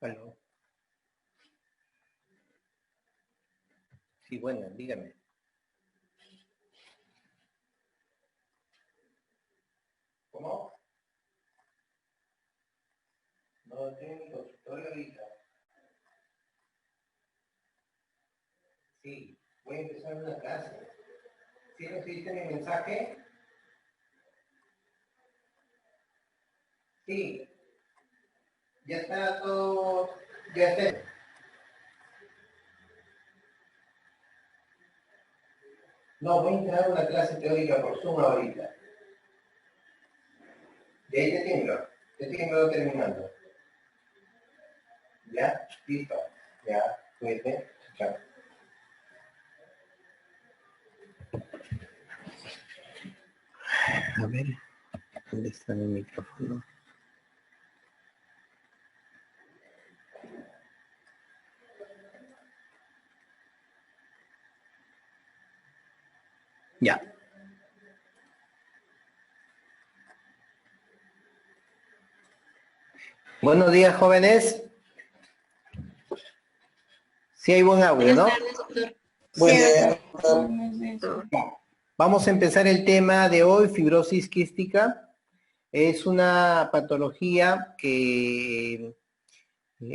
Aló. Sí, bueno, dígame. ¿Cómo? No tengo mi consultorio ahorita. Sí, voy a empezar una clase. ¿Sí recibiste mi mensaje? Sí, ya está todo, ya está. No, voy a entrar una clase teórica por Zoom ahorita. De ahí te tiemblo terminando. ¿Ya? Listo. Ya, cuídate. Chao. A ver, ¿dónde está mi micrófono? Ya. Buenos días, jóvenes. Sí hay buen audio, ¿no? Buenas tardes, doctor. Buen día, doctor. Vamos a empezar el tema de hoy, fibrosis quística. Es una patología que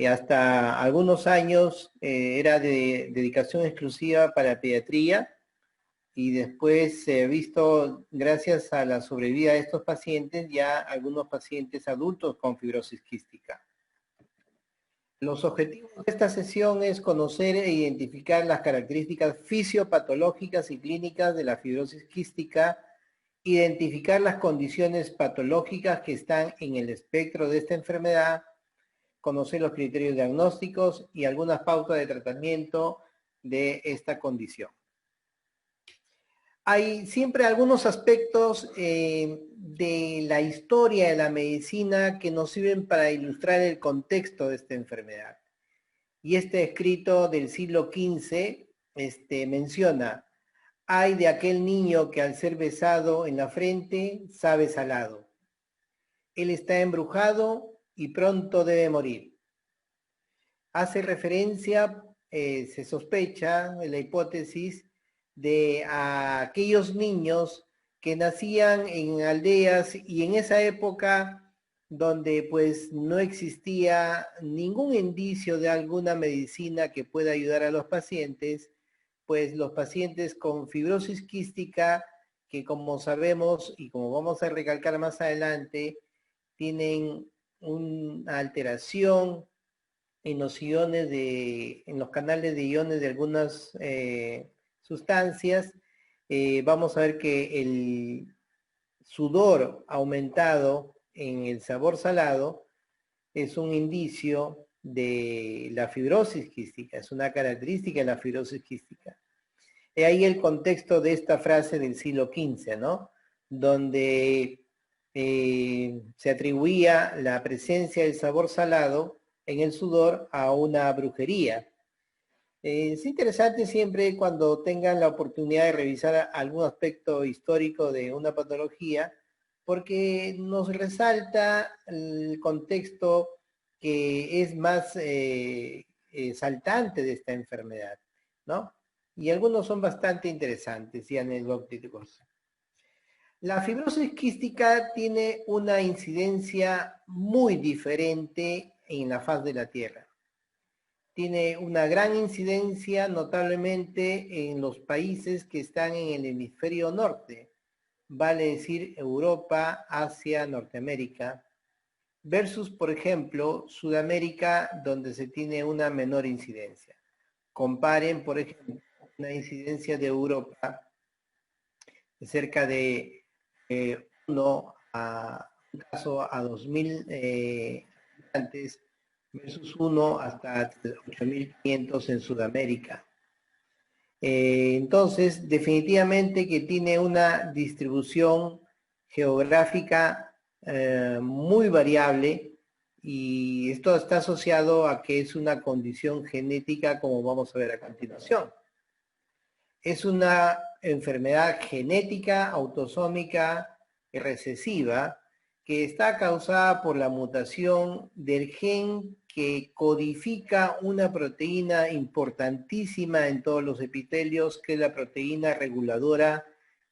hasta algunos años era de dedicación exclusiva para pediatría y después se ha visto, gracias a la sobrevida de estos pacientes, ya algunos pacientes adultos con fibrosis quística. Los objetivos de esta sesión es conocer e identificar las características fisiopatológicas y clínicas de la fibrosis quística, identificar las condiciones patológicas que están en el espectro de esta enfermedad, conocer los criterios diagnósticos y algunas pautas de tratamiento de esta condición. Hay siempre algunos aspectos de la historia de la medicina que nos sirven para ilustrar el contexto de esta enfermedad. Y este escrito del siglo XV menciona: ay de aquel niño que al ser besado en la frente sabe salado. Él está embrujado y pronto debe morir. Hace referencia, se sospecha, en la hipótesis, de a aquellos niños que nacían en aldeas y en esa época donde pues no existía ningún indicio de alguna medicina que pueda ayudar a los pacientes, pues los pacientes con fibrosis quística, que como sabemos y como vamos a recalcar más adelante, tienen una alteración en los iones en los canales de iones de algunas sustancias. Vamos a ver que el sudor aumentado en el sabor salado es un indicio de la fibrosis quística, es una característica de la fibrosis quística. Y ahí el contexto de esta frase del siglo XV, ¿no? Donde se atribuía la presencia del sabor salado en el sudor a una brujería. Es interesante siempre cuando tengan la oportunidad de revisar algún aspecto histórico de una patología, porque nos resalta el contexto que es más saltante de esta enfermedad, ¿no? Y algunos son bastante interesantes y anecdóticos. La fibrosis quística tiene una incidencia muy diferente en la faz de la Tierra. Tiene una gran incidencia notablemente en los países que están en el hemisferio norte, vale decir Europa, Asia, Norteamérica, versus, por ejemplo, Sudamérica, donde se tiene una menor incidencia. Comparen, por ejemplo, una incidencia de Europa de cerca de 1 a un caso a 2.000 habitantes versus 1 hasta 8.500 en Sudamérica. Entonces, definitivamente que tiene una distribución geográfica muy variable, y esto está asociado a que es una condición genética, como vamos a ver a continuación. Es una enfermedad genética, autosómica, recesiva, que está causada por la mutación del gen que codifica una proteína importantísima en todos los epitelios, que es la proteína reguladora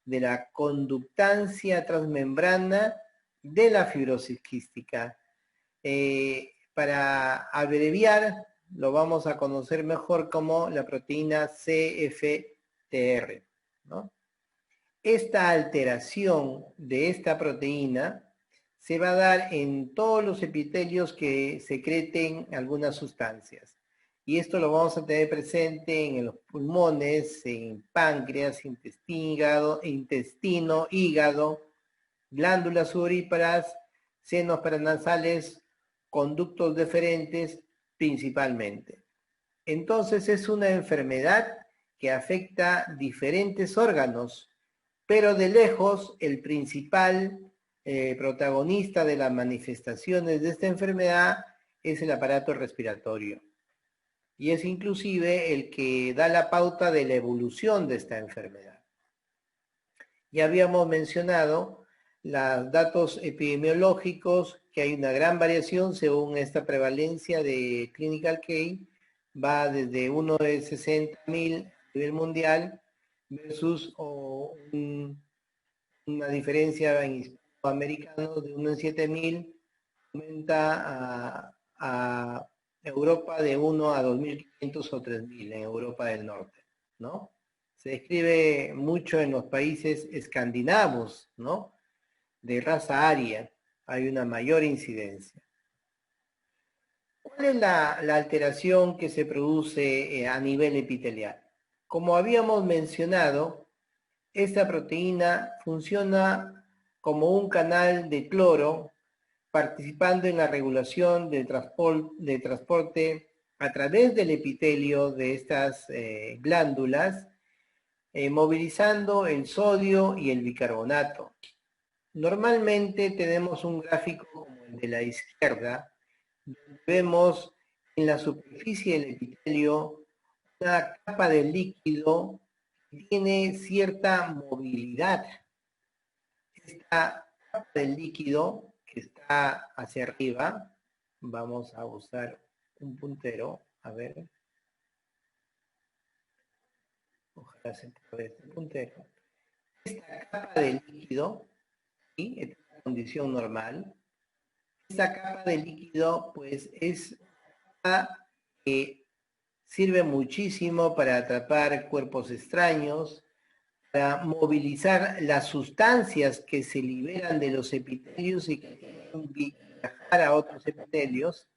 de la conductancia transmembrana de la fibrosis quística. Para abreviar, lo vamos a conocer mejor como la proteína CFTR, ¿no? Esta alteración de esta proteína se va a dar en todos los epitelios que secreten algunas sustancias. Y esto lo vamos a tener presente en los pulmones, en páncreas, intestino, hígado, glándulas sudoríparas, senos paranasales, conductos deferentes principalmente. Entonces es una enfermedad que afecta diferentes órganos, pero de lejos el principal protagonista de las manifestaciones de esta enfermedad es el aparato respiratorio. Y es inclusive el que da la pauta de la evolución de esta enfermedad. Ya habíamos mencionado los datos epidemiológicos, que hay una gran variación según esta prevalencia de Clinical Case, va desde uno de 60.000 a nivel mundial versus una diferencia en hispanoamericanos de 1 en 7.000, aumenta a Europa de 1 a 2.500 o 3.000 en Europa del Norte, ¿no? Se describe mucho en los países escandinavos, ¿no? De raza aria, hay una mayor incidencia. ¿Cuál es la alteración que se produce a nivel epitelial? Como habíamos mencionado, esta proteína funciona como un canal de cloro, participando en la regulación del transporte a través del epitelio de estas glándulas, movilizando el sodio y el bicarbonato. Normalmente tenemos un gráfico como el de la izquierda, donde vemos en la superficie del epitelio una capa de líquido que tiene cierta movilidad. Esta capa del líquido que está hacia arriba, vamos a usar un puntero, a ver, ojalá se pueda ver este puntero. Esta capa de líquido, ¿sí? Esta es la condición normal. Esta capa de líquido, pues, es una que sirve muchísimo para atrapar cuerpos extraños, para movilizar las sustancias que se liberan de los epitelios y que tienen que viajar a otros epitelios,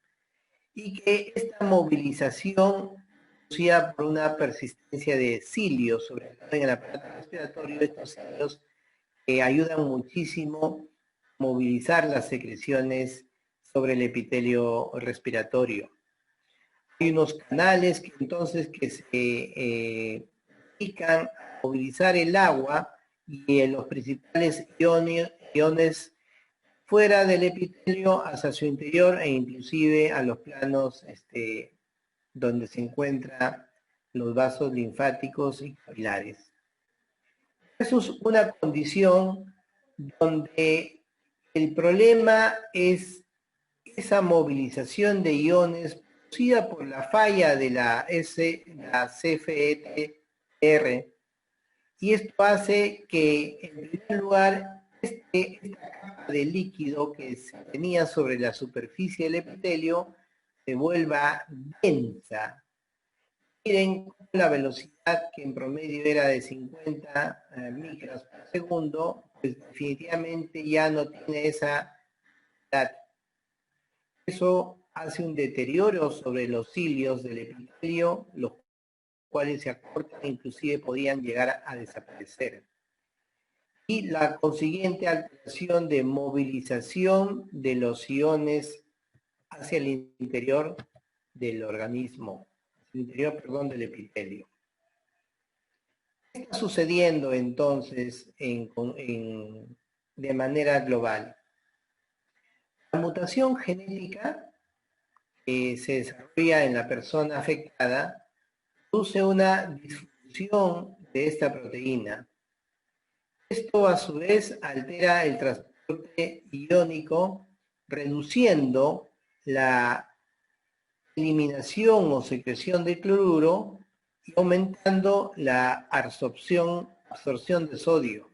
y que esta movilización producida por una persistencia de cilios, sobre todo en el aparato respiratorio, estos cilios que ayudan muchísimo a movilizar las secreciones sobre el epitelio respiratorio. Hay unos canales que entonces que se dedican a movilizar el agua y los principales iones fuera del epitelio hacia su interior e inclusive a los planos donde se encuentran los vasos linfáticos y capilares. Eso es una condición donde el problema es esa movilización de iones producida por la falla de la CFTR, y esto hace que, en primer lugar, esta capa de líquido que se tenía sobre la superficie del epitelio se vuelva densa. Miren la velocidad, que en promedio era de 50 micras por segundo, pues definitivamente ya no tiene esa edad. Eso hace un deterioro sobre los cilios del epitelio, los cuales se acortan e inclusive podían llegar a desaparecer. Y la consiguiente alteración de movilización de los iones hacia el interior del organismo, hacia el interior, perdón, del epitelio. ¿Qué está sucediendo entonces de manera global? La mutación genética que se desarrolla en la persona afectada produce una disfunción de esta proteína. Esto a su vez altera el transporte transporte iónico, reduciendo la eliminación o secreción de cloruro y aumentando la absorción de sodio.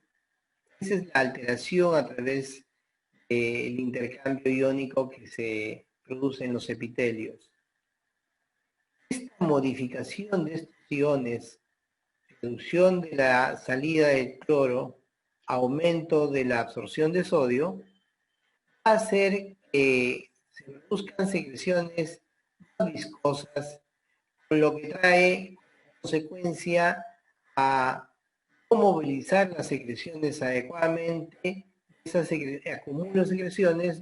Esa es la alteración a través del intercambio iónico que se produce en los epitelios. Esta modificación de estos iones, reducción de la salida del cloro, aumento de la absorción de sodio, va a hacer que se produzcan secreciones más viscosas, con lo que trae consecuencia a no movilizar las secreciones adecuadamente, esas acumulo de secreciones,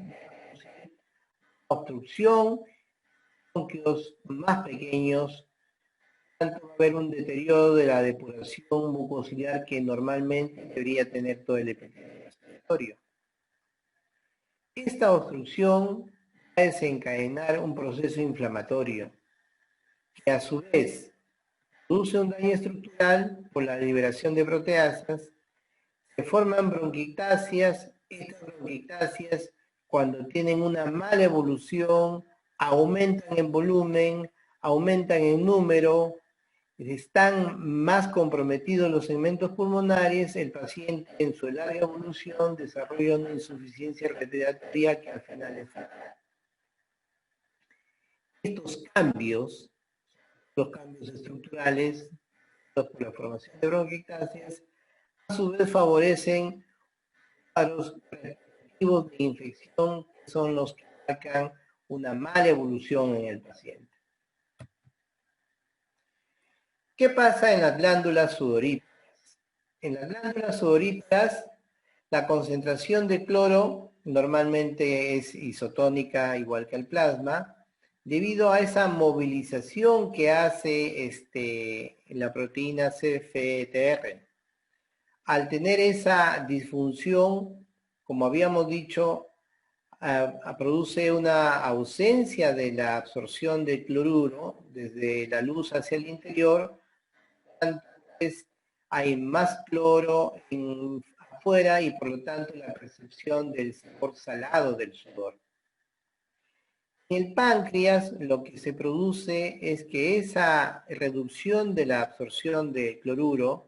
obstrucción, bronquios más pequeños, tanto va a haber un deterioro de la depuración mucociliar que normalmente debería tener todo el epitelio respiratorio. Esta obstrucción va a desencadenar un proceso inflamatorio que a su vez produce un daño estructural por la liberación de proteasas, se forman bronquictasias, estas bronquictasias cuando tienen una mala evolución aumentan en volumen, aumentan en número, están más comprometidos los segmentos pulmonares, el paciente en su larga evolución desarrolla una insuficiencia respiratoria que al final es fatal. Estos cambios, los cambios estructurales, por la formación de bronquictasias, a su vez favorecen cuadros reactivos de infección, que son los que marcan una mala evolución en el paciente. ¿Qué pasa en las glándulas sudoríparas? En las glándulas sudoríparas, la concentración de cloro normalmente es isotónica, igual que el plasma, debido a esa movilización que hace la proteína CFTR. Al tener esa disfunción, como habíamos dicho, produce una ausencia de la absorción del cloruro desde la luz hacia el interior. Entonces hay más cloro afuera y por lo tanto la percepción del sabor salado del sudor. En el páncreas lo que se produce es que esa reducción de la absorción de cloruro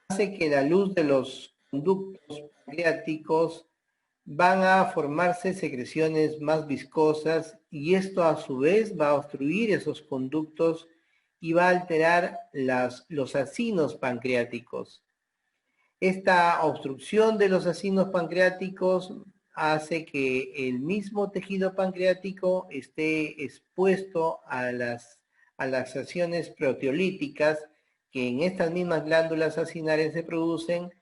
hace que la luz de los conductos pancreáticos van a formarse secreciones más viscosas y esto a su vez va a obstruir esos conductos y va a alterar los acinos pancreáticos. Esta obstrucción de los acinos pancreáticos hace que el mismo tejido pancreático esté expuesto a las acciones proteolíticas que en estas mismas glándulas acinales se producen,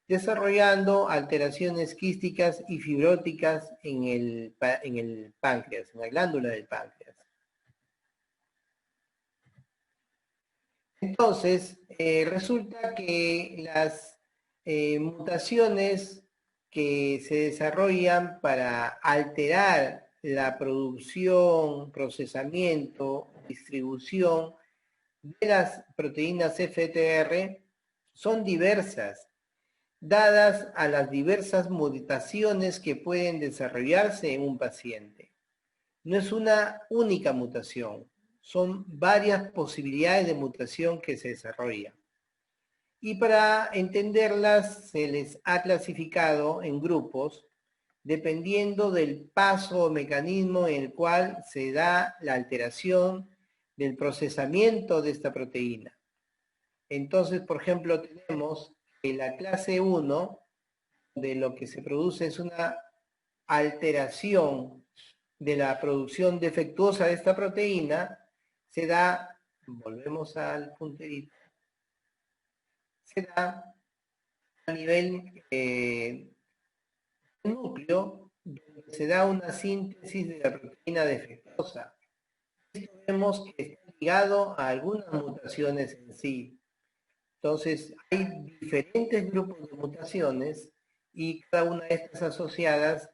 desarrollando alteraciones quísticas y fibróticas en el páncreas, en la glándula del páncreas. Entonces, resulta que las mutaciones que se desarrollan para alterar la producción, procesamiento, distribución de las proteínas FTR son diversas, dadas a las diversas mutaciones que pueden desarrollarse en un paciente. No es una única mutación, son varias posibilidades de mutación que se desarrollan. Y para entenderlas se les ha clasificado en grupos dependiendo del paso o mecanismo en el cual se da la alteración del procesamiento de esta proteína. Entonces, por ejemplo, tenemos que la clase 1, de lo que se produce es una alteración de la producción defectuosa de esta proteína, se da, volvemos al punterito, se da a nivel núcleo, donde se da una síntesis de la proteína defectuosa. Esto vemos que está ligado a algunas mutaciones en sí. Entonces, hay diferentes grupos de mutaciones y cada una de estas asociadas a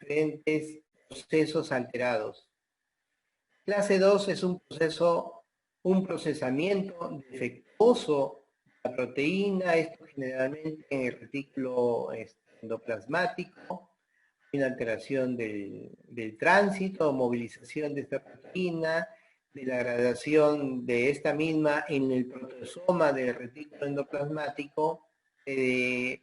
diferentes procesos alterados. Clase 2 es un procesamiento defectuoso de la proteína, esto generalmente en el retículo endoplasmático, una alteración del tránsito o movilización de esta proteína, de la gradación de esta misma en el protosoma del retículo endoplasmático, en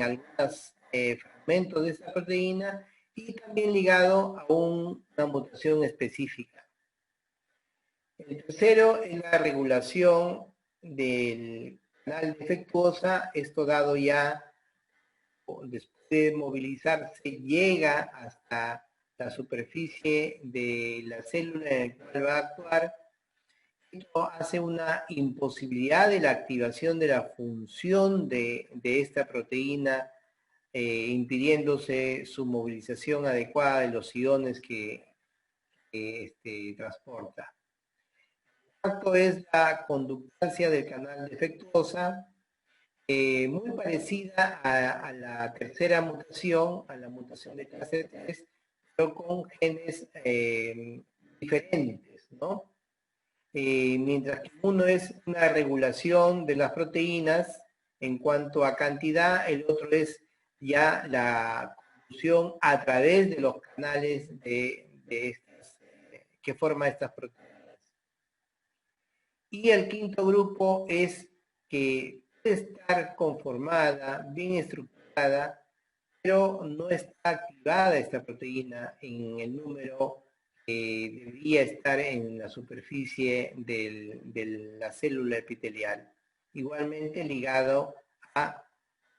algunos fragmentos de esta proteína y también ligado a una mutación específica. El tercero es la regulación del canal defectuosa, esto dado ya después de movilizarse, llega hasta la superficie de la célula en la cual va a actuar. Esto hace una imposibilidad de la activación de la función de esta proteína, impidiéndose su movilización adecuada de los iones que transporta. El cuarto es la conductancia del canal defectuosa, muy parecida a la tercera mutación, a la mutación de clase 3, pero con genes diferentes, ¿no? Mientras que uno es una regulación de las proteínas en cuanto a cantidad, el otro es ya la conducción a través de los canales que forman estas proteínas. Y el quinto grupo es que puede estar conformada, bien estructurada, pero no está activada esta proteína en el número que debería estar en la superficie de la célula epitelial. Igualmente ligado a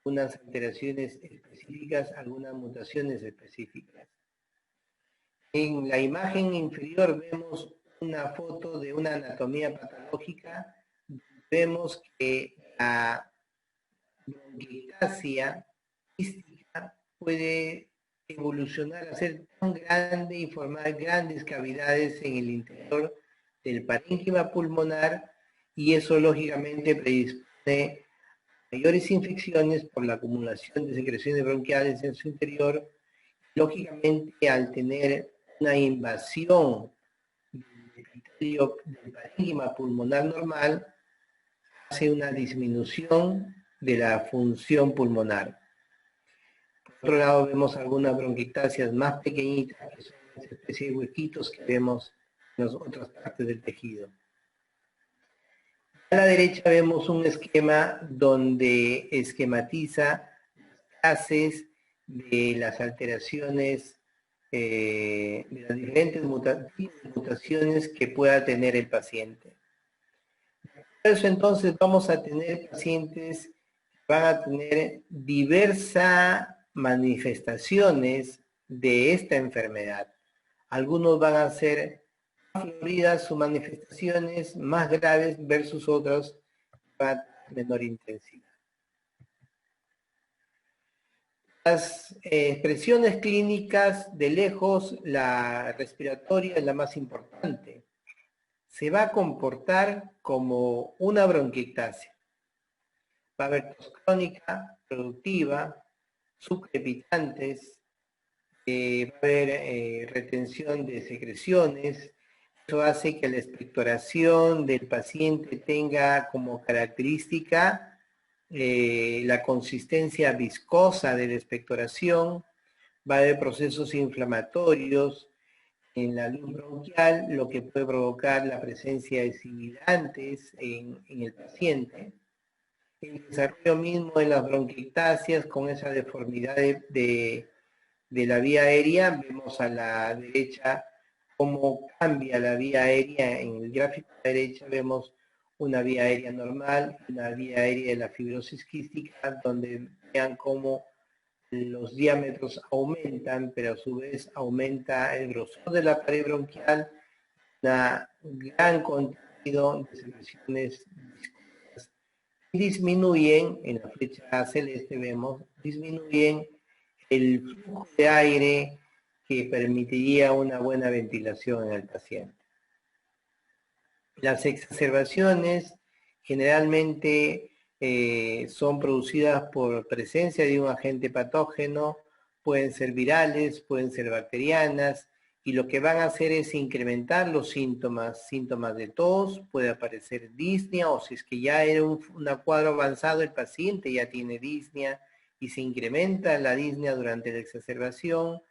unas alteraciones específicas, algunas mutaciones específicas. En la imagen inferior vemos una foto de una anatomía patológica. Vemos que la bronquiectasia quística puede evolucionar a ser tan grande y formar grandes cavidades en el interior del parénquima pulmonar, y eso lógicamente predispone a mayores infecciones por la acumulación de secreciones bronquiales en su interior. Lógicamente, al tener una invasión del parénquima pulmonar normal, hace una disminución de la función pulmonar. Por otro lado, vemos algunas bronquiectasias más pequeñitas, que son una especie de huequitos que vemos en las otras partes del tejido. A la derecha vemos un esquema donde esquematiza las clases de las alteraciones, de las diferentes mutaciones que pueda tener el paciente. Por eso entonces vamos a tener pacientes que van a tener diversas manifestaciones de esta enfermedad. Algunos van a ser más floridas sus manifestaciones, más graves, versus otros de menor intensidad. Las expresiones clínicas, de lejos, la respiratoria es la más importante. Se va a comportar como una bronquiectasia. Va a haber tos crónica, productiva, subcrepitantes, va a haber retención de secreciones. Eso hace que la expectoración del paciente tenga como característica la consistencia viscosa de la expectoración. Va a haber procesos inflamatorios en la luz bronquial, lo que puede provocar la presencia de sibilantes en el paciente. El desarrollo mismo de las bronquiectasias con esa deformidad de la vía aérea, vemos a la derecha cómo cambia la vía aérea. En el gráfico de la derecha vemos una vía aérea normal, una vía aérea de la fibrosis quística, donde vean cómo los diámetros aumentan, pero a su vez aumenta el grosor de la pared bronquial, una gran contenido de secreciones viscosas. Disminuyen, en la flecha celeste vemos, disminuyen el flujo de aire que permitiría una buena ventilación en el paciente. Las exacerbaciones generalmente son producidas por presencia de un agente patógeno, pueden ser virales, pueden ser bacterianas, y lo que van a hacer es incrementar los síntomas de tos, puede aparecer disnea, o si es que ya era un cuadro avanzado, el paciente ya tiene disnea y se incrementa la disnea durante la exacerbación,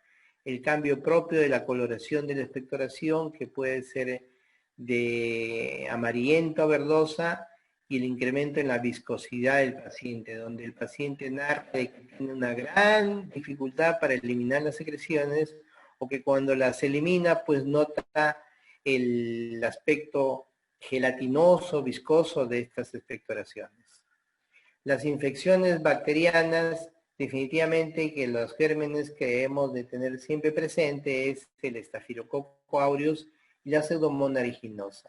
el cambio propio de la coloración de la expectoración, que puede ser de amarillento a verdosa, y el incremento en la viscosidad del paciente, donde el paciente narra que tiene una gran dificultad para eliminar las secreciones, o que cuando las elimina, pues nota el aspecto gelatinoso, viscoso de estas expectoraciones. Las infecciones bacterianas, definitivamente que los gérmenes que debemos de tener siempre presente es el Staphylococcus aureus y la Pseudomonas aeruginosa.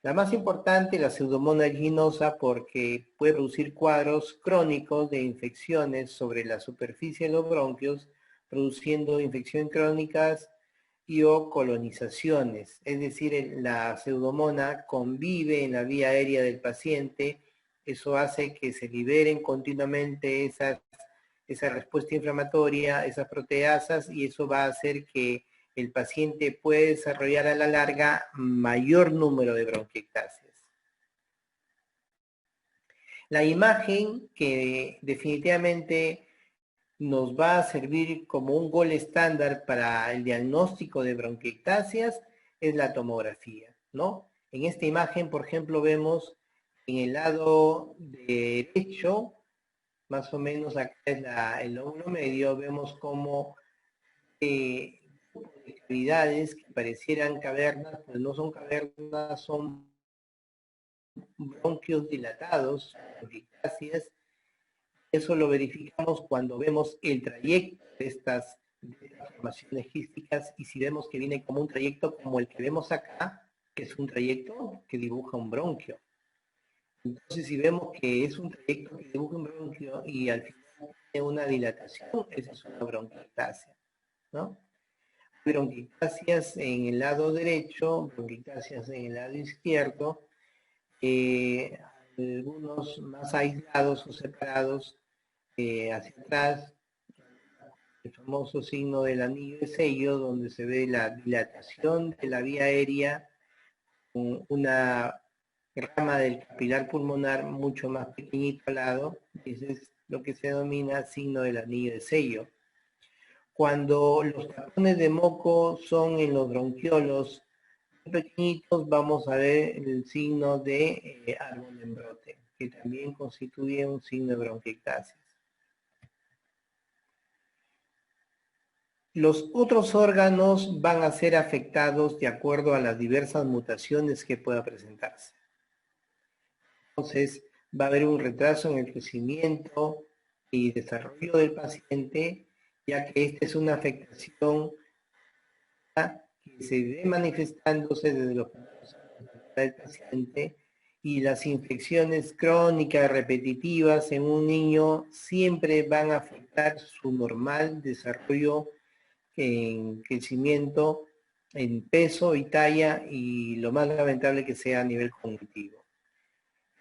La más importante, la Pseudomonas aeruginosa, porque puede producir cuadros crónicos de infecciones sobre la superficie de los bronquios, produciendo infecciones crónicas y o colonizaciones. Es decir, la Pseudomonas convive en la vía aérea del paciente. Eso hace que se liberen continuamente esa respuesta inflamatoria, esas proteasas, y eso va a hacer que el paciente puede desarrollar a la larga mayor número de bronquiectasias. La imagen que definitivamente nos va a servir como un gol estándar para el diagnóstico de bronquiectasias es la tomografía, ¿no? En esta imagen, por ejemplo, vemos en el lado derecho, más o menos acá es el lóbulo medio, vemos como cavidades que parecieran cavernas, pues no son cavernas, son bronquios dilatados, bronquiectasias. Eso lo verificamos cuando vemos el trayecto de estas formaciones quísticas, y si vemos que viene como un trayecto como el que vemos acá, que es un trayecto que dibuja un bronquio. Entonces, si vemos que es un trayecto que dibuja un bronquio y al final tiene una dilatación, esa es una bronquiectasia, ¿no? Bronquiectasias en el lado derecho, bronquiectasias en el lado izquierdo, algunos más aislados o separados hacia atrás, el famoso signo del anillo de sello, donde se ve la dilatación de la vía aérea con una rama del capilar pulmonar mucho más pequeñito al lado. Ese es lo que se denomina signo del anillo de sello. Cuando los tapones de moco son en los bronquiolos pequeñitos, vamos a ver el signo de árbol en brote, que también constituye un signo de bronquiectasias. Los otros órganos van a ser afectados de acuerdo a las diversas mutaciones que pueda presentarse. Entonces, va a haber un retraso en el crecimiento y desarrollo del paciente, ya que esta es una afectación que se ve manifestándose desde los primeros años del paciente, y las infecciones crónicas repetitivas en un niño siempre van a afectar su normal desarrollo en crecimiento, en peso y talla, y lo más lamentable que sea a nivel cognitivo.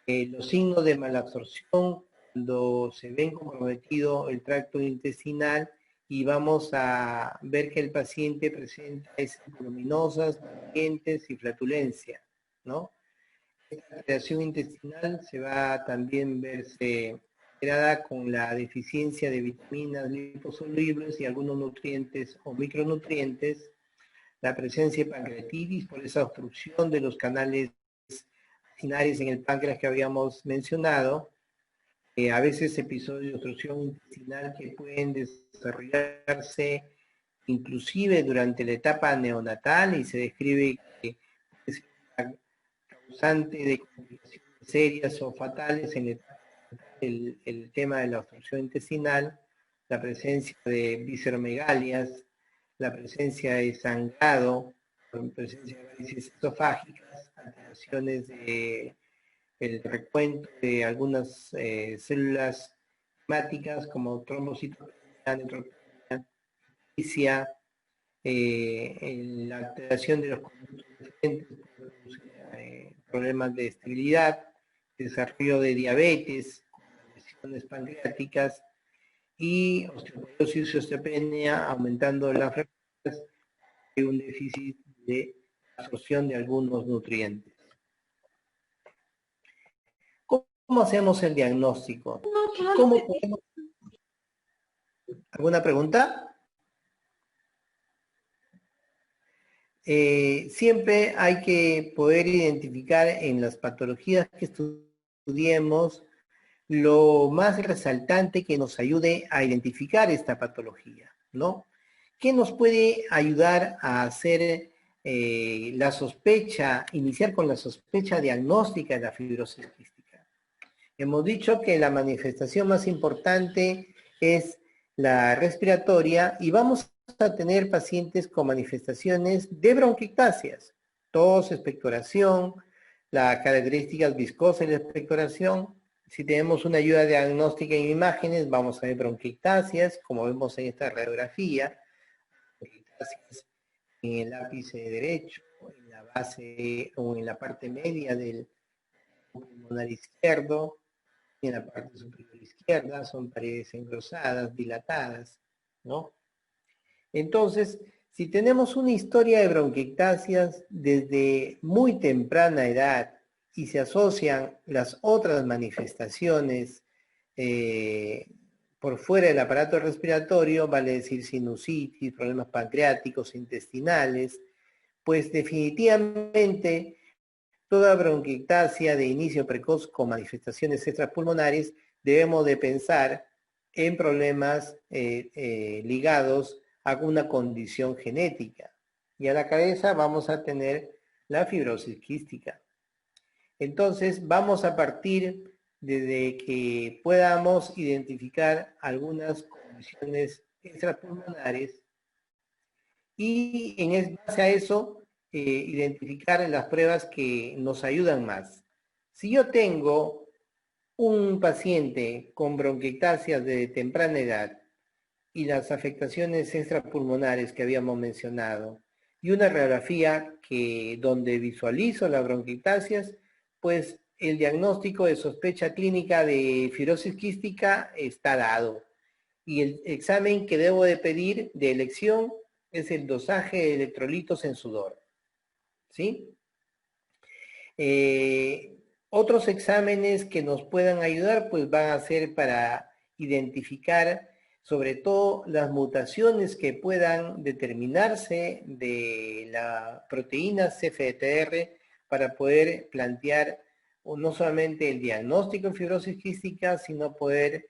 Los signos de malabsorción, cuando se ven comprometido el tracto intestinal, y vamos a ver que el paciente presenta heces voluminosas, dientes y flatulencia, ¿no? Esta alteración intestinal se va a también verse alterada con la deficiencia de vitaminas, liposolubles y algunos nutrientes o micronutrientes, la presencia de pancreatitis por esa obstrucción de los canales acinares en el páncreas que habíamos mencionado, a veces episodios de obstrucción intestinal que pueden desarrollarse inclusive durante la etapa neonatal, y se describe que es causante de complicaciones serias o fatales en el tema de la obstrucción intestinal, la presencia de visceromegalias, la presencia de sangrado, la presencia de varices esofágicas, alteraciones de el recuento de algunas células hemáticas como trombocitopenia, neutropenia, la alteración de los conductos diferentes, problemas de esterilidad, desarrollo de diabetes, lesiones pancreáticas y osteoporosis y osteopenia, aumentando las frecuencias de un déficit de absorción de algunos nutrientes. ¿Cómo hacemos el diagnóstico? ¿Cómo podemos ¿Alguna pregunta? Siempre hay que poder identificar en las patologías que estudiemos lo más resaltante que nos ayude a identificar esta patología, ¿no? ¿Qué nos puede ayudar a hacer la sospecha, iniciar con la sospecha diagnóstica de la fibrosis quística? Hemos dicho que la manifestación más importante es la respiratoria y vamos a tener pacientes con manifestaciones de bronquiectasias, tos, expectoración, las características viscosas de la expectoración. Si tenemos una ayuda diagnóstica en imágenes, vamos a ver bronquiectasias, como vemos en esta radiografía, bronquiectasias en el ápice derecho, en la base o en la parte media del pulmonar izquierdo, y en la parte superior izquierda son paredes engrosadas, dilatadas, ¿no? Entonces, si tenemos una historia de bronquiectasias desde muy temprana edad y se asocian las otras manifestaciones por fuera del aparato respiratorio, vale decir sinusitis, problemas pancreáticos, intestinales, pues definitivamente toda bronquiectasia de inicio precoz con manifestaciones extrapulmonares debemos de pensar en problemas ligados a una condición genética. Y a la cabeza vamos a tener la fibrosis quística. Entonces vamos a partir desde que podamos identificar algunas condiciones extrapulmonares y en base a eso identificar las pruebas que nos ayudan más. Si yo tengo un paciente con bronquiectasias de temprana edad y las afectaciones extrapulmonares que habíamos mencionado y una radiografía donde visualizo las bronquiectasias, pues el diagnóstico de sospecha clínica de fibrosis quística está dado. Y el examen que debo de pedir de elección es el dosaje de electrolitos en sudor. ¿Sí? Otros exámenes que nos puedan ayudar pues van a ser para identificar sobre todo las mutaciones que puedan determinarse de la proteína CFTR para poder plantear no solamente el diagnóstico en fibrosis quística, sino poder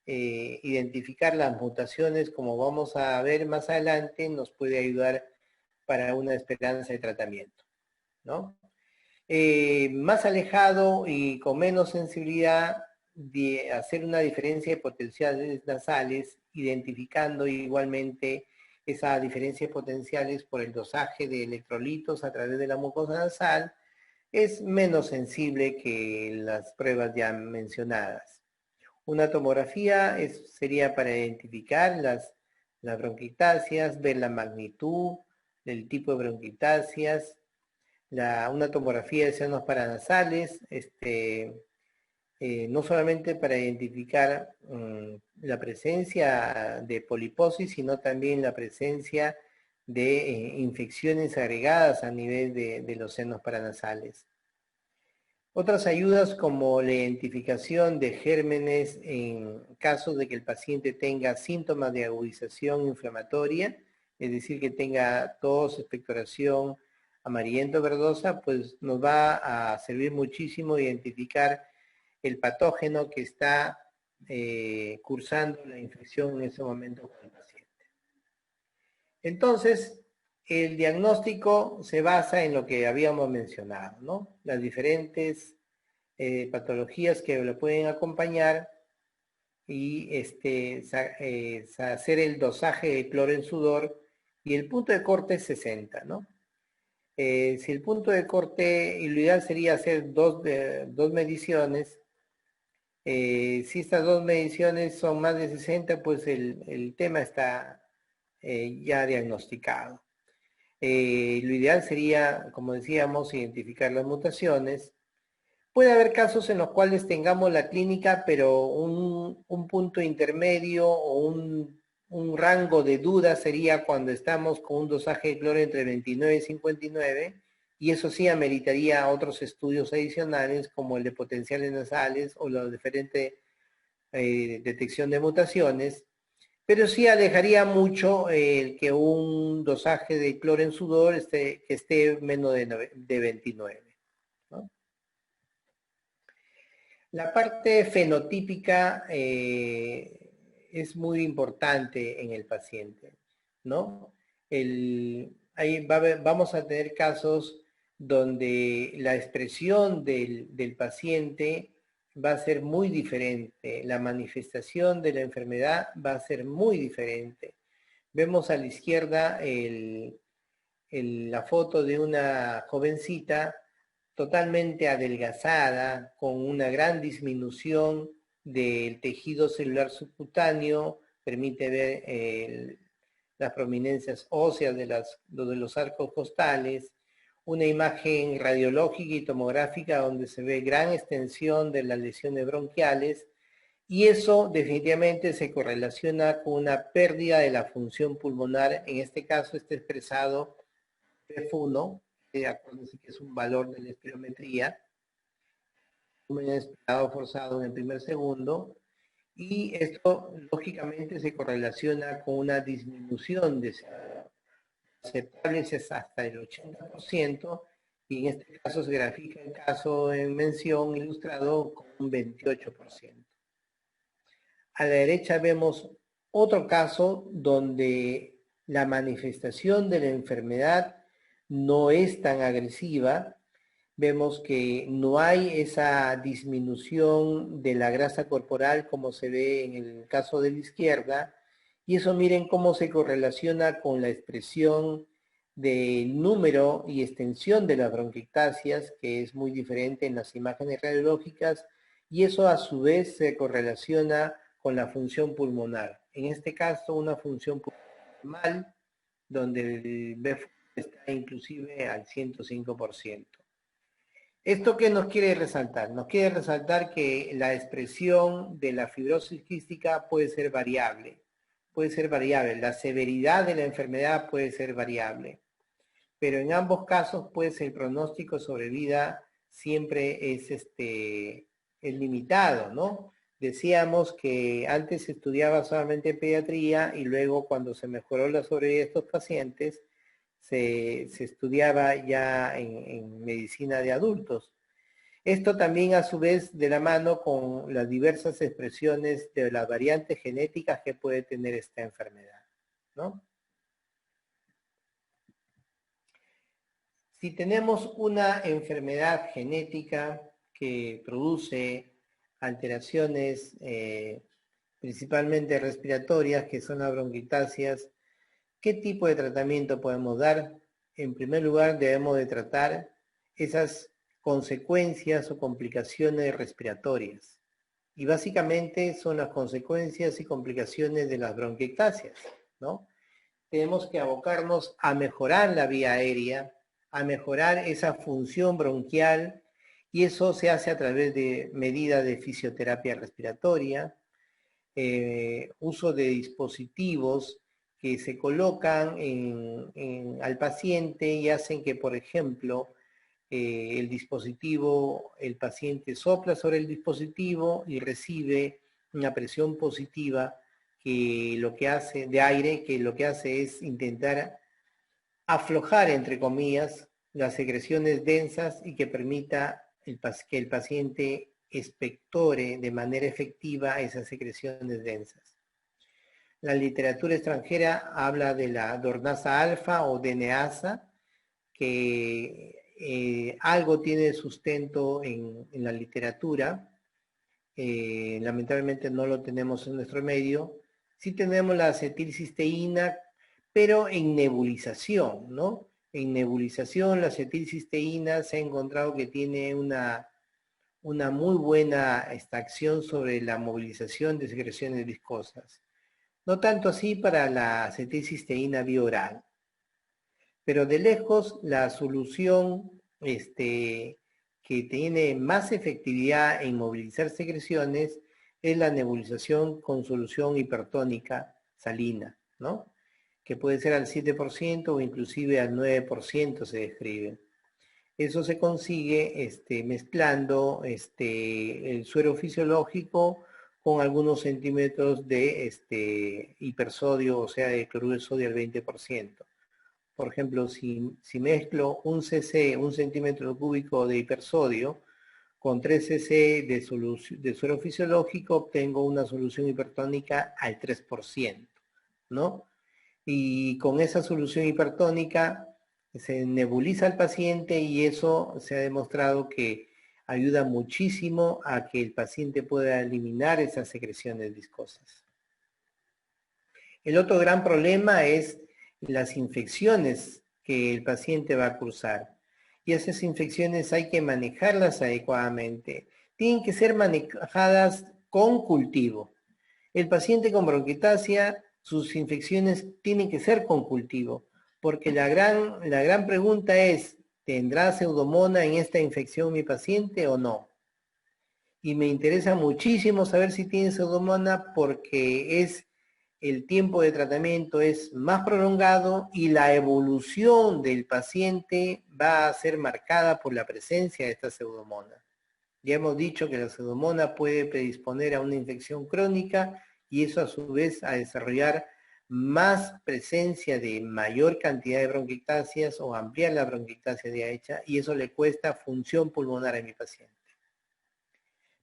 identificar las mutaciones, como vamos a ver más adelante, nos puede ayudar para una esperanza de tratamiento, ¿no? Más alejado y con menos sensibilidad de hacer una diferencia de potenciales nasales, identificando igualmente esa diferencia de potenciales por el dosaje de electrolitos a través de la mucosa nasal, es menos sensible que las pruebas ya mencionadas. Una tomografía sería para identificar las bronquiectasias, ver la magnitud del tipo de bronquiectasias, una tomografía de senos paranasales, no solamente para identificar la presencia de poliposis, sino también la presencia de infecciones agregadas a nivel de los senos paranasales. Otras ayudas como la identificación de gérmenes en caso de que el paciente tenga síntomas de agudización inflamatoria, es decir, que tenga tos, expectoración amarillento verdosa, pues nos va a servir muchísimo identificar el patógeno que está cursando la infección en ese momento con el paciente. Entonces, el diagnóstico se basa en lo que habíamos mencionado, ¿no? Las diferentes patologías que lo pueden acompañar y hacer el dosaje de cloro en sudor y el punto de corte es 60, ¿no? Si el punto de corte, y lo ideal sería hacer dos mediciones. Si estas dos mediciones son más de 60, pues el tema está ya diagnosticado. Lo ideal sería, como decíamos, identificar las mutaciones. Puede haber casos en los cuales tengamos la clínica, pero un punto intermedio o un rango de duda sería cuando estamos con un dosaje de cloro entre 29 y 59, y eso sí ameritaría otros estudios adicionales como el de potenciales nasales o la diferente detección de mutaciones. pero sí alejaría mucho el que un dosaje de cloro en sudor que esté menos de 29. ¿No? La parte fenotípica es muy importante en el paciente, ¿no? Vamos a tener casos donde la expresión del paciente va a ser muy diferente, la manifestación de la enfermedad va a ser muy diferente. Vemos a la izquierda la foto de una jovencita totalmente adelgazada, con una gran disminución del tejido celular subcutáneo, permite ver las prominencias óseas de los arcos costales, una imagen radiológica y tomográfica donde se ve gran extensión de las lesiones bronquiales, y eso definitivamente se correlaciona con una pérdida de la función pulmonar. En este caso está expresado F1, acuérdense que es un valor de la espirometría, un esperado forzado en el primer segundo, y esto lógicamente se correlaciona con una disminución de aceptables es hasta el 80%, y en este caso se grafica el caso en mención ilustrado con un 28%. A la derecha vemos otro caso donde la manifestación de la enfermedad no es tan agresiva. Vemos que no hay esa disminución de la grasa corporal como se ve en el caso de la izquierda, y eso miren cómo se correlaciona con la expresión del número y extensión de las bronquiectasias, que es muy diferente en las imágenes radiológicas, y eso a su vez se correlaciona con la función pulmonar. En este caso, una función pulmonar normal, donde el BF está inclusive al 105%. ¿Esto qué nos quiere resaltar? Nos quiere resaltar que la expresión de la fibrosis quística puede ser variable. La severidad de la enfermedad puede ser variable. Pero en ambos casos, pues el pronóstico sobre vida siempre es limitado, ¿no? Decíamos que antes se estudiaba solamente pediatría y luego cuando se mejoró la sobrevida de estos pacientes, se estudiaba ya en medicina de adultos. Esto también a su vez de la mano con las diversas expresiones de las variantes genéticas que puede tener esta enfermedad, ¿no? Si tenemos una enfermedad genética que produce alteraciones principalmente respiratorias, que son las bronquiectasias, ¿qué tipo de tratamiento podemos dar? En primer lugar, debemos de tratar esas consecuencias o complicaciones respiratorias. Y básicamente son las consecuencias y complicaciones de las bronquiectasias, ¿no? Tenemos que abocarnos a mejorar la vía aérea, a mejorar esa función bronquial, y eso se hace a través de medidas de fisioterapia respiratoria, uso de dispositivos que se colocan al paciente y hacen que, por ejemplo, el paciente sopla sobre el dispositivo y recibe una presión positiva que lo que hace, de aire, que lo que hace es intentar aflojar, entre comillas, las secreciones densas y que permita que el paciente expectore de manera efectiva esas secreciones densas. La literatura extranjera habla de la dornasa alfa o DNASA, que algo tiene sustento en la literatura. Lamentablemente no lo tenemos en nuestro medio. Sí tenemos la acetilcisteína, pero en nebulización, ¿no? En nebulización la acetilcisteína se ha encontrado que tiene una muy buena acción sobre la movilización de secreciones viscosas. No tanto así para la acetilcisteína bioral. Pero de lejos la solución que tiene más efectividad en movilizar secreciones es la nebulización con solución hipertónica salina, ¿no? Que puede ser al 7% o inclusive al 9% se describe. Eso se consigue mezclando el suero fisiológico con algunos centímetros de hipersodio, o sea, de cloruro de sodio al 20%. Por ejemplo, si mezclo un cc, un centímetro cúbico de hipersodio, con 3 cc de suero fisiológico, obtengo una solución hipertónica al 3%, ¿no? Y con esa solución hipertónica se nebuliza al paciente y eso se ha demostrado que ayuda muchísimo a que el paciente pueda eliminar esas secreciones viscosas. El otro gran problema es las infecciones que el paciente va a cursar. Y esas infecciones hay que manejarlas adecuadamente. Tienen que ser manejadas con cultivo. El paciente con bronquitasia, sus infecciones tienen que ser con cultivo, porque la gran pregunta es, ¿tendrá pseudomonas en esta infección mi paciente o no? Y me interesa muchísimo saber si tiene pseudomonas porque el tiempo de tratamiento es más prolongado y la evolución del paciente va a ser marcada por la presencia de esta pseudomonas. Ya hemos dicho que la pseudomonas puede predisponer a una infección crónica y eso a su vez a desarrollar más presencia de mayor cantidad de bronquiectasias o ampliar la bronquiectasia ya hecha y eso le cuesta función pulmonar a mi paciente.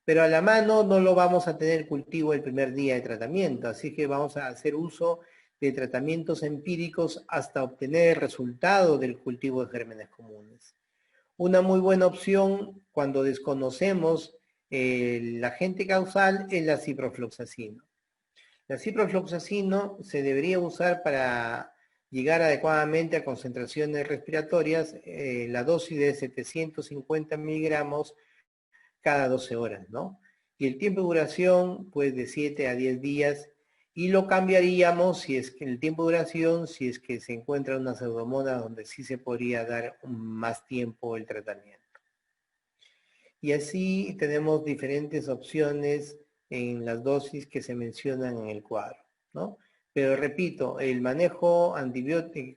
Pero a la mano no lo vamos a tener cultivo el primer día de tratamiento, así que vamos a hacer uso de tratamientos empíricos hasta obtener el resultado del cultivo de gérmenes comunes. Una muy buena opción cuando desconocemos el agente causal es la ciprofloxacino. La ciprofloxacino se debería usar para llegar adecuadamente a concentraciones respiratorias, la dosis de 750 miligramos cada 12 horas, ¿no? Y el tiempo de duración, pues de 7 a 10 días, y lo cambiaríamos si es que el tiempo de duración, si es que se encuentra una pseudomonas donde sí se podría dar más tiempo el tratamiento. Y así tenemos diferentes opciones en las dosis que se mencionan en el cuadro, ¿no? Pero repito, el manejo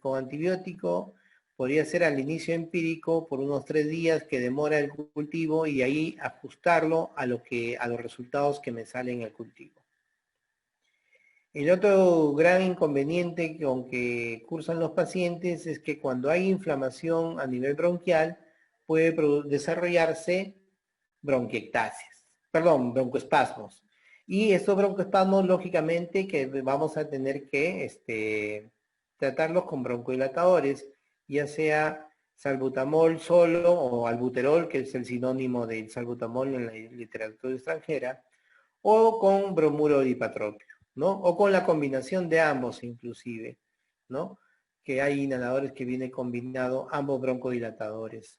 con antibiótico podría ser al inicio empírico por unos 3 días que demora el cultivo y ahí ajustarlo a los resultados que me salen en el cultivo. El otro gran inconveniente con que cursan los pacientes es que cuando hay inflamación a nivel bronquial puede desarrollarse broncoespasmos. Y estos broncoespasmos, lógicamente, que vamos a tener que tratarlos con broncodilatadores, ya sea salbutamol solo o albuterol, que es el sinónimo del salbutamol en la literatura extranjera, o con bromuro dipatropio, ¿no? O con la combinación de ambos inclusive, ¿no? Que hay inhaladores que vienen combinado ambos broncodilatadores.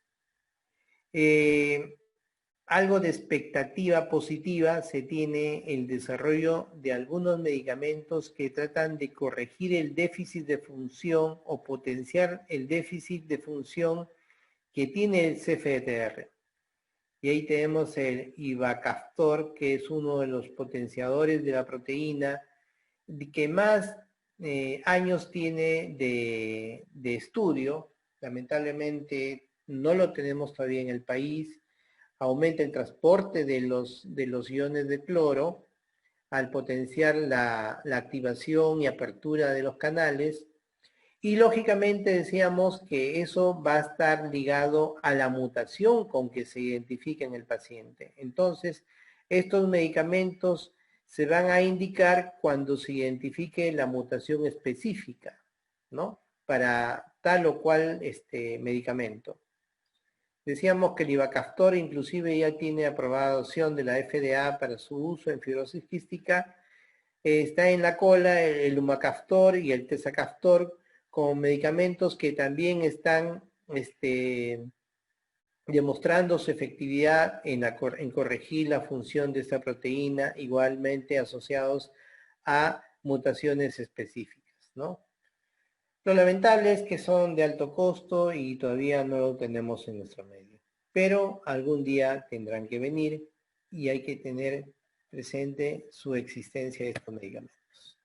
Algo de expectativa positiva se tiene el desarrollo de algunos medicamentos que tratan de corregir el déficit de función o potenciar el déficit de función que tiene el CFTR. Y ahí tenemos el ivacaftor, que es uno de los potenciadores de la proteína, que más años tiene de estudio. Lamentablemente no lo tenemos todavía en el país. Aumenta el transporte de los iones de cloro al potenciar la activación y apertura de los canales. Y lógicamente decíamos que eso va a estar ligado a la mutación con que se identifica en el paciente. Entonces, estos medicamentos se van a indicar cuando se identifique la mutación específica, ¿no? Para tal o cual medicamento. Decíamos que el ivacaftor inclusive ya tiene aprobación de la FDA para su uso en fibrosis quística. Está en la cola el lumacaftor y el tezacaftor como medicamentos que también están demostrando su efectividad en corregir la función de esta proteína, igualmente asociados a mutaciones específicas, ¿no? Lo lamentable es que son de alto costo y todavía no lo tenemos en nuestro medio. Pero algún día tendrán que venir y hay que tener presente su existencia de estos medicamentos.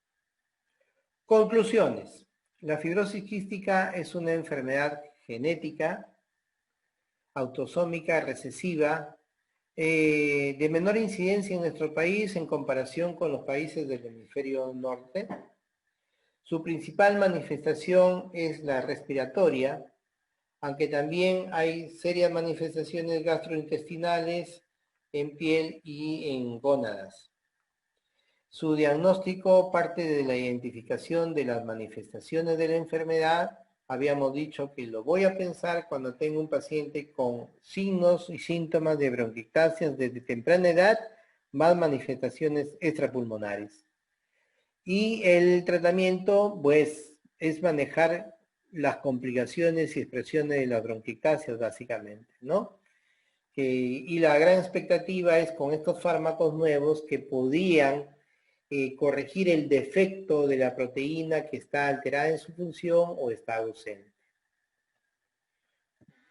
Conclusiones. La fibrosis quística es una enfermedad genética, autosómica, recesiva, de menor incidencia en nuestro país en comparación con los países del hemisferio norte. Su principal manifestación es la respiratoria, aunque también hay serias manifestaciones gastrointestinales en piel y en gónadas. Su diagnóstico parte de la identificación de las manifestaciones de la enfermedad. Habíamos dicho que lo voy a pensar cuando tengo un paciente con signos y síntomas de bronquiectasias desde temprana edad, más manifestaciones extrapulmonares. Y el tratamiento, pues, es manejar las complicaciones y expresiones de las bronquiectasias, básicamente, ¿no? Y la gran expectativa es con estos fármacos nuevos que podían corregir el defecto de la proteína que está alterada en su función o está ausente.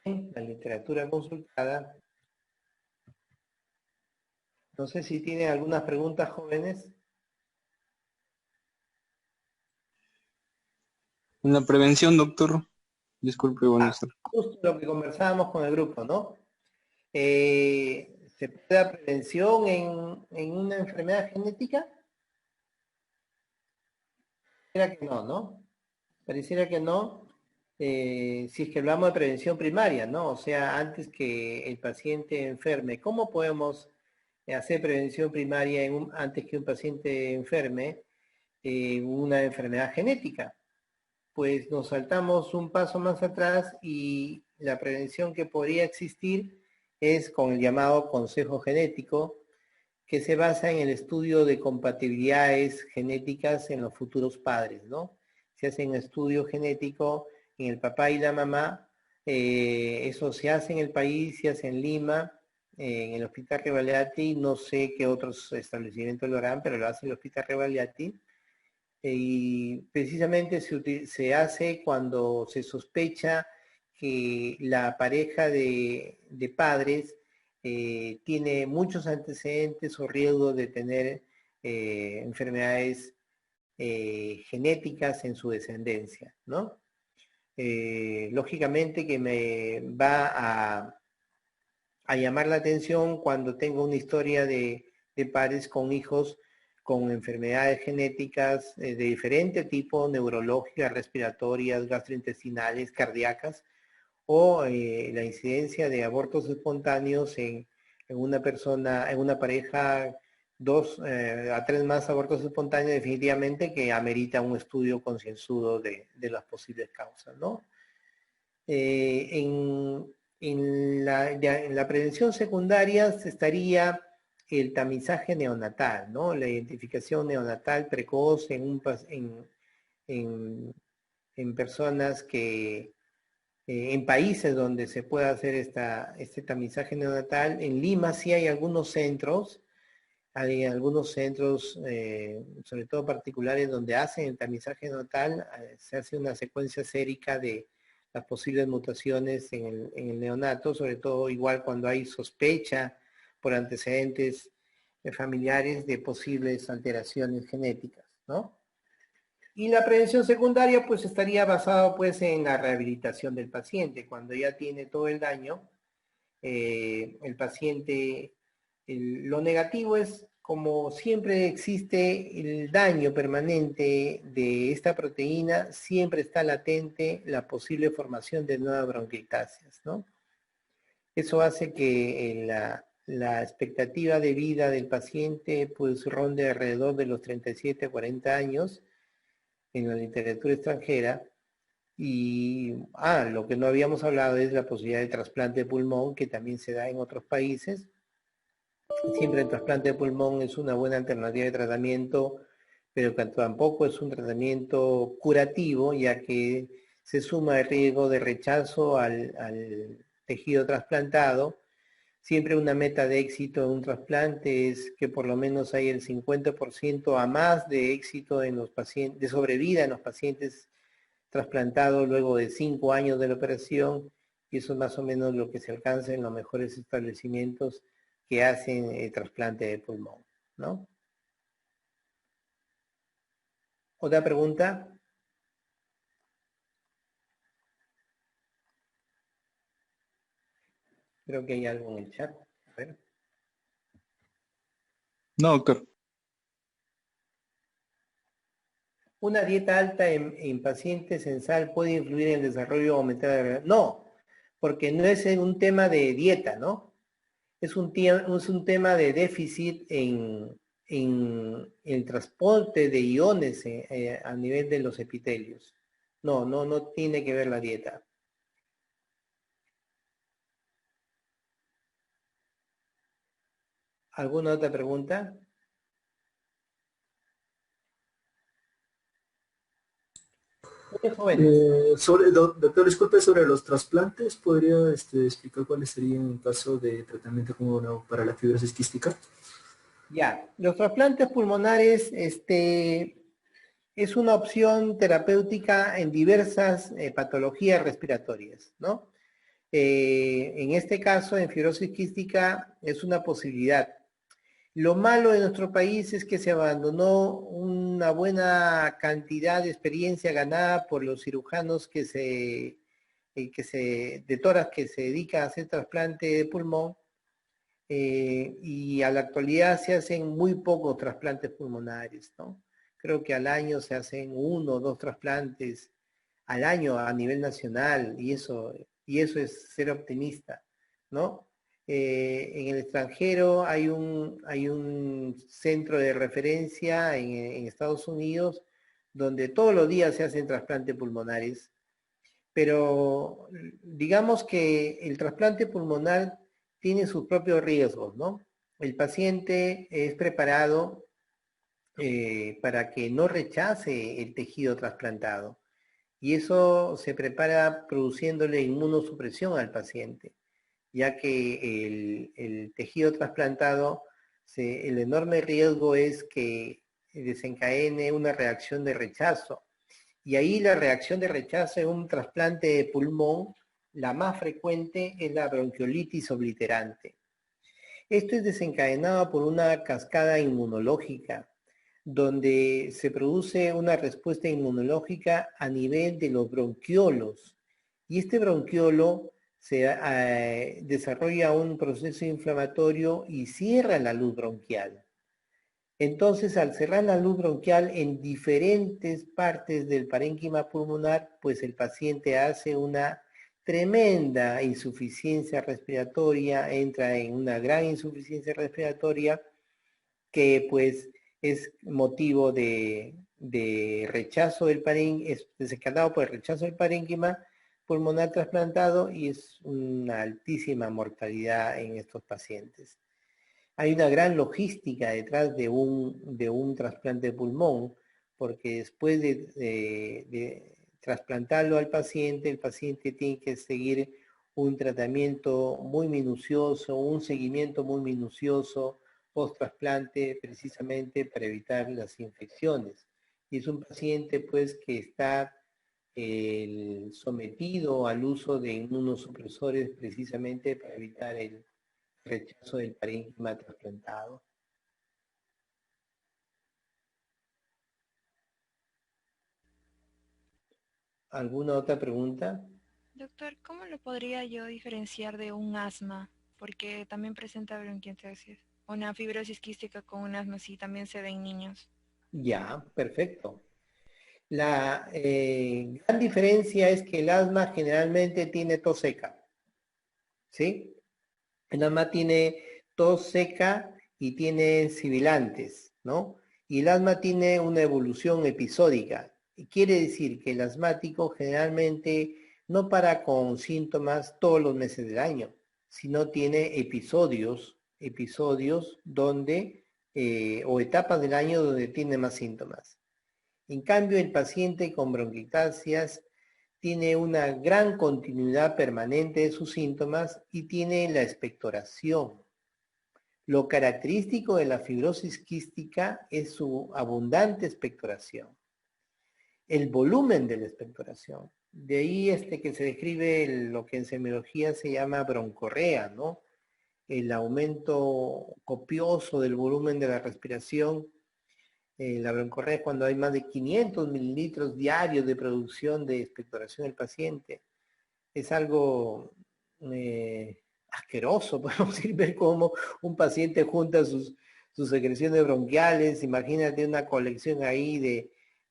La literatura consultada. No sé si tienen algunas preguntas, jóvenes. En la prevención, doctor, disculpe, buenas tardes. Justo lo que conversábamos con el grupo, ¿no? ¿Se puede dar prevención en una enfermedad genética? Pareciera que no, ¿no? Pareciera que no. Si es que hablamos de prevención primaria, ¿no? O sea, antes que el paciente enferme, ¿cómo podemos hacer prevención primaria antes que un paciente enferme una enfermedad genética? Pues nos saltamos un paso más atrás y la prevención que podría existir es con el llamado consejo genético, que se basa en el estudio de compatibilidades genéticas en los futuros padres, ¿no? Se hace un estudio genético en el papá y la mamá, eso se hace en el país, se hace en Lima, en el Hospital Revalliati, no sé qué otros establecimientos lo harán, pero lo hace el Hospital Revalliati, y precisamente se hace cuando se sospecha que la pareja de padres tiene muchos antecedentes o riesgo de tener enfermedades genéticas en su descendencia, ¿no? Lógicamente que me va a llamar la atención cuando tengo una historia de padres con hijos con enfermedades genéticas de diferente tipo, neurológicas, respiratorias, gastrointestinales, cardíacas, o la incidencia de abortos espontáneos en una persona, en una pareja, 2 a 3 más abortos espontáneos, definitivamente que amerita un estudio concienzudo de las posibles causas, ¿no? En la prevención secundaria estaría el tamizaje neonatal, ¿no? La identificación neonatal precoz en personas que, en países donde se puede hacer este tamizaje neonatal. En Lima sí hay algunos centros, sobre todo particulares, donde hacen el tamizaje neonatal, se hace una secuencia sérica de las posibles mutaciones en el neonato, sobre todo igual cuando hay sospecha por antecedentes familiares de posibles alteraciones genéticas, ¿no? Y la prevención secundaria pues estaría basado pues en la rehabilitación del paciente. Cuando ya tiene todo el daño, el paciente, lo negativo es como siempre existe el daño permanente de esta proteína, siempre está latente la posible formación de nuevas bronquiectasias, ¿no? Eso hace que la expectativa de vida del paciente pues ronde alrededor de los 37 a 40 años en la literatura extranjera. Y lo que no habíamos hablado es la posibilidad de trasplante de pulmón, que también se da en otros países. Siempre el trasplante de pulmón es una buena alternativa de tratamiento, pero que tampoco es un tratamiento curativo, ya que se suma el riesgo de rechazo al tejido trasplantado. Siempre una meta de éxito en un trasplante es que por lo menos hay el 50% a más de éxito en los pacientes, de sobrevida en los pacientes trasplantados luego de 5 años de la operación, y eso es más o menos lo que se alcanza en los mejores establecimientos que hacen el trasplante de pulmón, ¿no? ¿Otra pregunta? Creo que hay algo en el chat. A ver. No, doctor. ¿Una dieta alta en pacientes en sal puede influir en el desarrollo o aumentar la gravedad? No, porque no es un tema de dieta, ¿no? Es un tema de déficit en el transporte de iones a nivel de los epitelios. No tiene que ver la dieta. ¿Alguna otra pregunta? Muy jóvenes. Doctor, disculpe, sobre los trasplantes, ¿podría explicar cuáles serían en caso de tratamiento como para la fibrosis quística? Ya, los trasplantes pulmonares, es una opción terapéutica en diversas patologías respiratorias, ¿no? En este caso, en fibrosis quística, es una posibilidad. Lo malo de nuestro país es que se abandonó una buena cantidad de experiencia ganada por los cirujanos de toras que se dedican a hacer trasplante de pulmón, y a la actualidad se hacen muy pocos trasplantes pulmonares, ¿no? Creo que al año se hacen uno o dos trasplantes al año a nivel nacional, y eso es ser optimista, ¿no? En el extranjero hay un centro de referencia en Estados Unidos donde todos los días se hacen trasplantes pulmonares, pero digamos que el trasplante pulmonar tiene sus propios riesgos, ¿no? El paciente es preparado para que no rechace el tejido trasplantado, y eso se prepara produciéndole inmunosupresión al paciente, ya que el tejido trasplantado, el enorme riesgo es que desencadene una reacción de rechazo. Y ahí la reacción de rechazo en un trasplante de pulmón, la más frecuente es la bronquiolitis obliterante. Esto es desencadenado por una cascada inmunológica, donde se produce una respuesta inmunológica a nivel de los bronquiolos. Y este bronquiolo desarrolla un proceso inflamatorio y cierra la luz bronquial. Entonces, al cerrar la luz bronquial en diferentes partes del parénquima pulmonar, pues el paciente hace una tremenda insuficiencia respiratoria, entra en una gran insuficiencia respiratoria que pues es motivo de rechazo del parénquima, es desencadenado por el rechazo del parénquima pulmonar trasplantado, y es una altísima mortalidad en estos pacientes. Hay una gran logística detrás de un trasplante de pulmón, porque después de trasplantarlo al paciente, el paciente tiene que seguir un tratamiento muy minucioso, un seguimiento muy minucioso post-trasplante, precisamente para evitar las infecciones. Y es un paciente pues que está sometido al uso de inmunosupresores precisamente para evitar el rechazo del parénquima trasplantado. ¿Alguna otra pregunta? Doctor, ¿cómo lo podría yo diferenciar de un asma? Porque también presenta bronquiectasis. Una fibrosis quística con un asma sí también se ve en niños. Ya, perfecto. La gran diferencia es que el asma generalmente tiene tos seca, ¿sí? El asma tiene tos seca y tiene sibilantes, ¿no? Y el asma tiene una evolución episódica. Y quiere decir que el asmático generalmente no para con síntomas todos los meses del año, sino tiene episodios donde, o etapas del año donde tiene más síntomas. En cambio, el paciente con bronquiectasias tiene una gran continuidad permanente de sus síntomas y tiene la expectoración. Lo característico de la fibrosis quística es su abundante expectoración, el volumen de la expectoración. De ahí que se describe lo que en semiología se llama broncorrea, ¿no? El aumento copioso del volumen de la respiración. La broncorrea es cuando hay más de 500 mililitros diarios de producción de expectoración del paciente. Es algo asqueroso, podemos decir, ver cómo un paciente junta sus secreciones bronquiales. Imagínate una colección ahí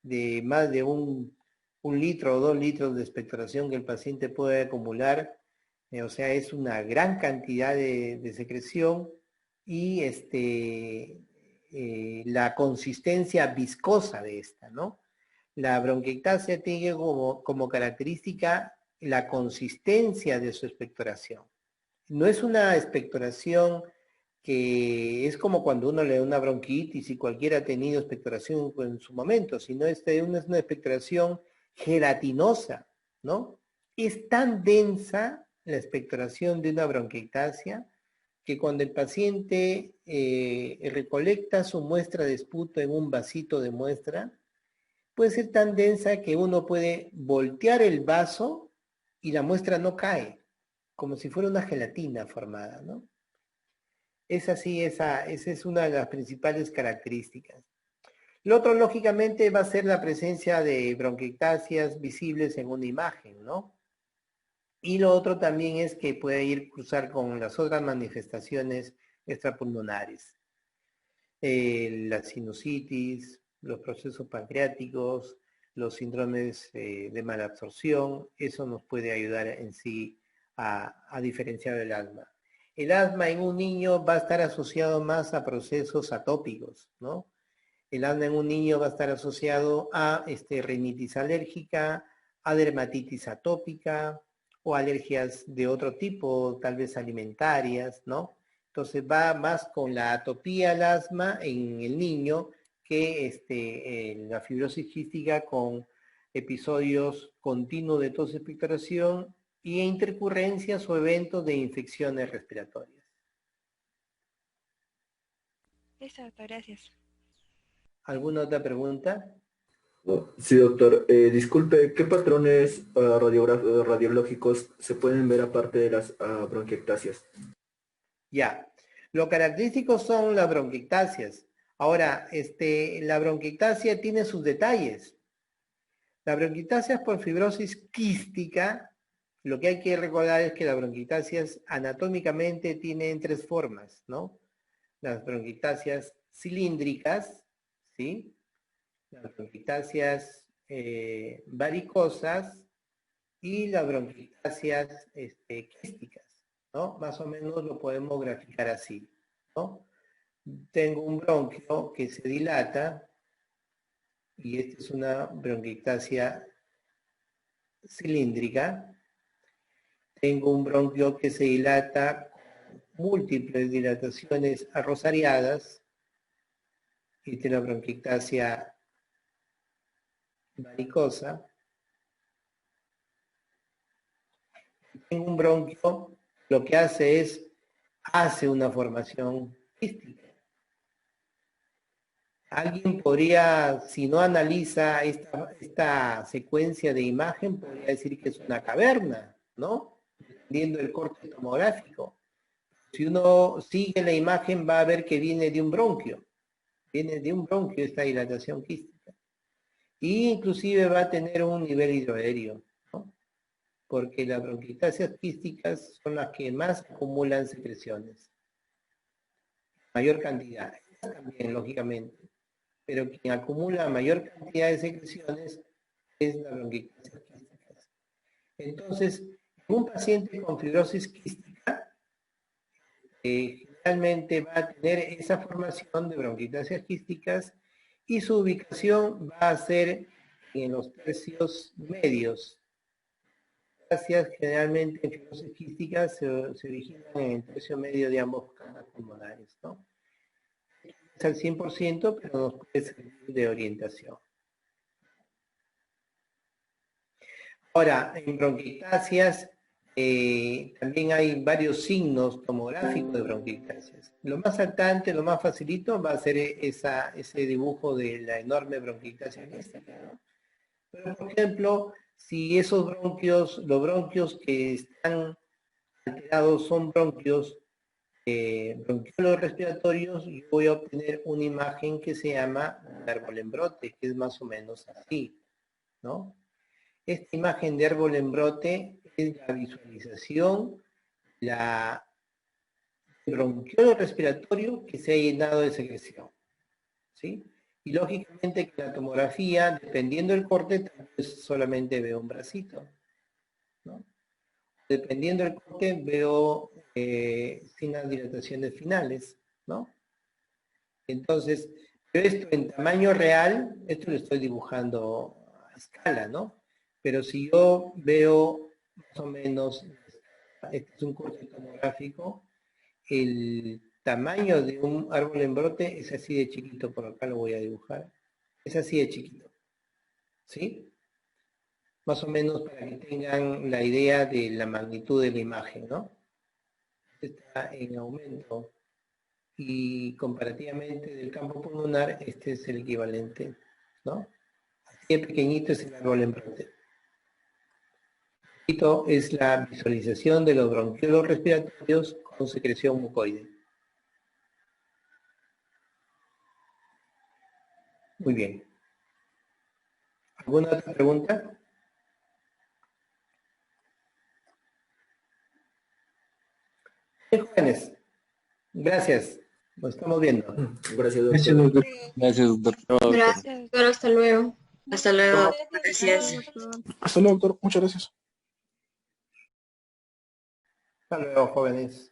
de más de un litro o 2 litros de expectoración que el paciente puede acumular. O sea, es una gran cantidad de secreción y la consistencia viscosa de esta, ¿no? La bronquiectasia tiene como característica la consistencia de su expectoración. No es una expectoración que es como cuando uno le da una bronquitis y cualquiera ha tenido expectoración en su momento, sino es una expectoración gelatinosa, ¿no? Es tan densa la expectoración de una bronquiectasia que cuando el paciente recolecta su muestra de esputo en un vasito de muestra, puede ser tan densa que uno puede voltear el vaso y la muestra no cae, como si fuera una gelatina formada, ¿no? Es así, esa es una de las principales características. Lo otro, lógicamente, va a ser la presencia de bronquiectasias visibles en una imagen, ¿no? Y lo otro también es que puede ir cruzar con las otras manifestaciones extrapulmonares. La sinusitis, los procesos pancreáticos, los síndromes de malabsorción, eso nos puede ayudar en sí a diferenciar el asma. El asma en un niño va a estar asociado más a procesos atópicos, ¿no? El asma en un niño va a estar asociado a rinitis alérgica, a dermatitis atópica o alergias de otro tipo, tal vez alimentarias, ¿no? Entonces va más con la atopía al asma en el niño que la fibrosis quística con episodios continuos de tos y expectoración y intercurrencias o eventos de infecciones respiratorias. Exacto, gracias. ¿Alguna otra pregunta? Oh, sí, doctor. Disculpe, ¿qué patrones radiológicos se pueden ver aparte de las bronquiectasias? Ya. Lo característico son las bronquiectasias. Ahora, la bronquiectasia tiene sus detalles. La bronquiectasia por fibrosis quística, lo que hay que recordar es que las bronquiectasias anatómicamente tienen 3 formas, ¿no? Las bronquiectasias cilíndricas, ¿sí? Las bronquiectasias varicosas y las bronquiectasias quísticas, ¿no? Más o menos lo podemos graficar así, ¿no? Tengo un bronquio que se dilata y esta es una bronquiectasia cilíndrica. Tengo un bronquio que se dilata con múltiples dilataciones arrosariadas. Esta es la bronquiectasia varicosa. Tengo un bronquio, lo que hace una formación quística. Alguien podría, si no analiza esta secuencia de imagen, podría decir que es una caverna, ¿no? Dependiendo del corte tomográfico. Si uno sigue la imagen va a ver que viene de un bronquio. Viene de un bronquio esta dilatación quística. Y inclusive va a tener un nivel hidroaéreo, ¿no? Porque las bronquiectasias quísticas son las que más acumulan secreciones. Mayor cantidad. También, lógicamente. Pero quien acumula mayor cantidad de secreciones es la bronquiectasia quística. Entonces, un paciente con fibrosis quística generalmente va a tener esa formación de bronquiectasias quísticas y su ubicación va a ser en los tercios medios. Generalmente en fibrosis quísticas se originan en el tercio medio de ambos canales pulmonares, ¿no? Es al 100%, pero nos puede servir de orientación. Ahora, en bronquiectasias también hay varios signos tomográficos de bronquiectasias. Lo más saltante, lo más facilito va a ser ese dibujo de la enorme bronquiectasia quística, ¿no? Pero, por ejemplo, si esos bronquios, los bronquios que están alterados son bronquios bronquiolos respiratorios, yo voy a obtener una imagen que se llama un árbol en brote, que es más o menos así, ¿no? Esta imagen de árbol en brote es la visualización, la bronquiolo respiratorio que se ha llenado de secreción, ¿sí? Y lógicamente que la tomografía, dependiendo del corte, tal vez solamente veo un bracito, ¿no? Dependiendo del corte, veo sin dilataciones finales, ¿no? Entonces, pero esto en tamaño real, esto lo estoy dibujando a escala, ¿no? Pero si yo veo más o menos, este es un corte tomográfico, el tamaño de un árbol en brote es así de chiquito, por acá lo voy a dibujar, es así de chiquito, ¿sí? Más o menos para que tengan la idea de la magnitud de la imagen, ¿no? Está en aumento y comparativamente del campo pulmonar, este es el equivalente, ¿no? Así de pequeñito es el árbol en brote. Esto es la visualización de los bronquiolos respiratorios con secreción mucoide. Muy bien. ¿Alguna otra pregunta? Bien, jóvenes. Gracias. Nos estamos viendo. Gracias, Gracias, doctor. doctor. Gracias, doctor. Gracias, doctor. Hasta luego. Hasta luego. Gracias. Hasta luego, doctor. Muchas gracias. Hasta luego, jóvenes.